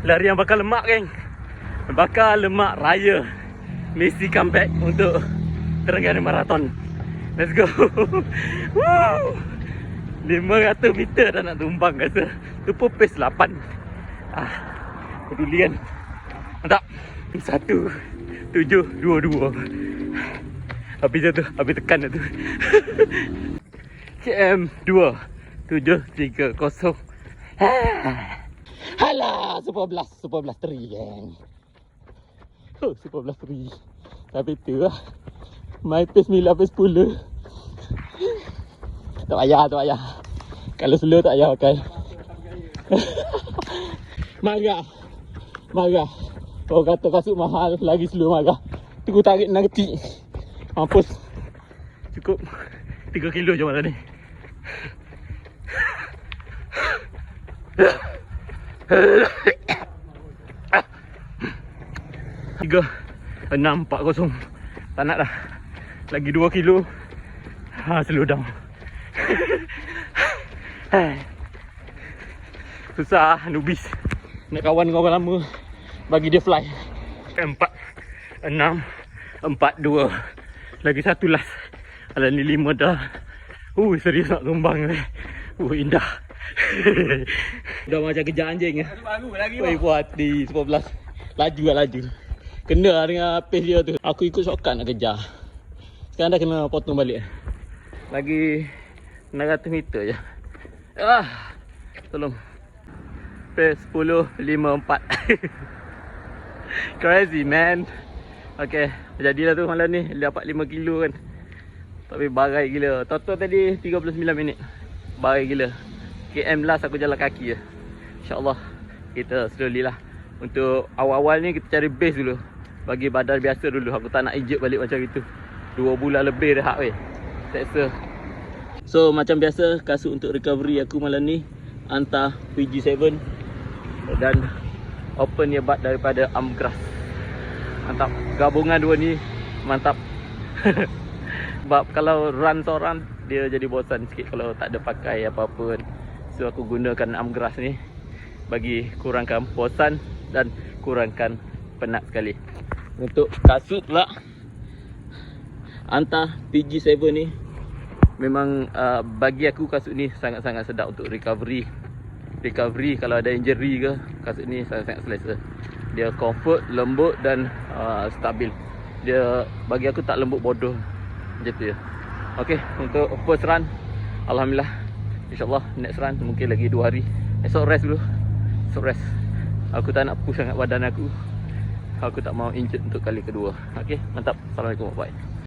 Lari yang bakal lemak, geng. Bakal lemak raya. Messi comeback untuk Terengganu Marathon. Let's go. Woo. 500 meter dah nak tumbang rasa. Tu pun pace 8. Peduli kan. Mantap. 1:7:22. Habis tu, habis tekan tu. KM 2:7:30. Halah, super blast 3, geng. Super blast 3. Tapi tu lah. My pace 9:10. Tak payah. Kalau slow tak payah pakai. Marah. Kau kata kasut mahal, lagi slow marah. Tunggu tarik nak kecil. Mampus. Cukup 3 kilo je malam ni. 3:6:40. Tak nak dah. Lagi 2 kilo. Slow down. Susah nubis. Nak kawan dengan orang lama, bagi dia fly. 4:6:42. Lagi satu last. Alah ni 5 dah. Serius nak tumbang ni. Indah. Dah macam kejar anjing. Baru lagi. Puas hati 11. Laju. Kena dengan pace dia tu. Aku ikut shortcut nak kejar. Sekarang dah kena potong balik. Lagi 600 meter je. Tolong. Pace 10:54. Crazy, man. Okay, jadilah tu malam ni. Dapat 5 kilo kan. Tapi barai gila. Total tadi 39 minit. Barai gila. KM last aku jalan kaki je. InsyaAllah kita slowly lah. Untuk awal-awal ni kita cari base dulu. Bagi badan biasa dulu. Aku tak nak injek balik macam itu. 2 bulan lebih rehat weh. Seksa. So macam biasa, kasut untuk recovery aku malam ni hantar PG7 dan open earbud daripada Amgrass. Mantap. Gabungan dua ni mantap. Sebab kalau run seorang dia jadi bosan sikit kalau tak ada pakai apa-apa. So aku gunakan Amgrass ni bagi kurangkan bosan dan kurangkan penat sekali. Untuk kasut pula hantar PG7 ni memang bagi aku kasut ni sangat-sangat sedap untuk recovery. Kalau ada injury ke, kasut ni sangat-sangat selesa. Dia comfort, lembut dan stabil. Dia bagi aku tak lembut bodoh macam tu je. Okay, untuk first run alhamdulillah. InsyaAllah next run mungkin lagi 2 hari. Esok rest dulu. Aku tak nak push sangat badan aku. Aku tak mau injured untuk kali kedua. Okay, mantap. Assalamualaikum, bye.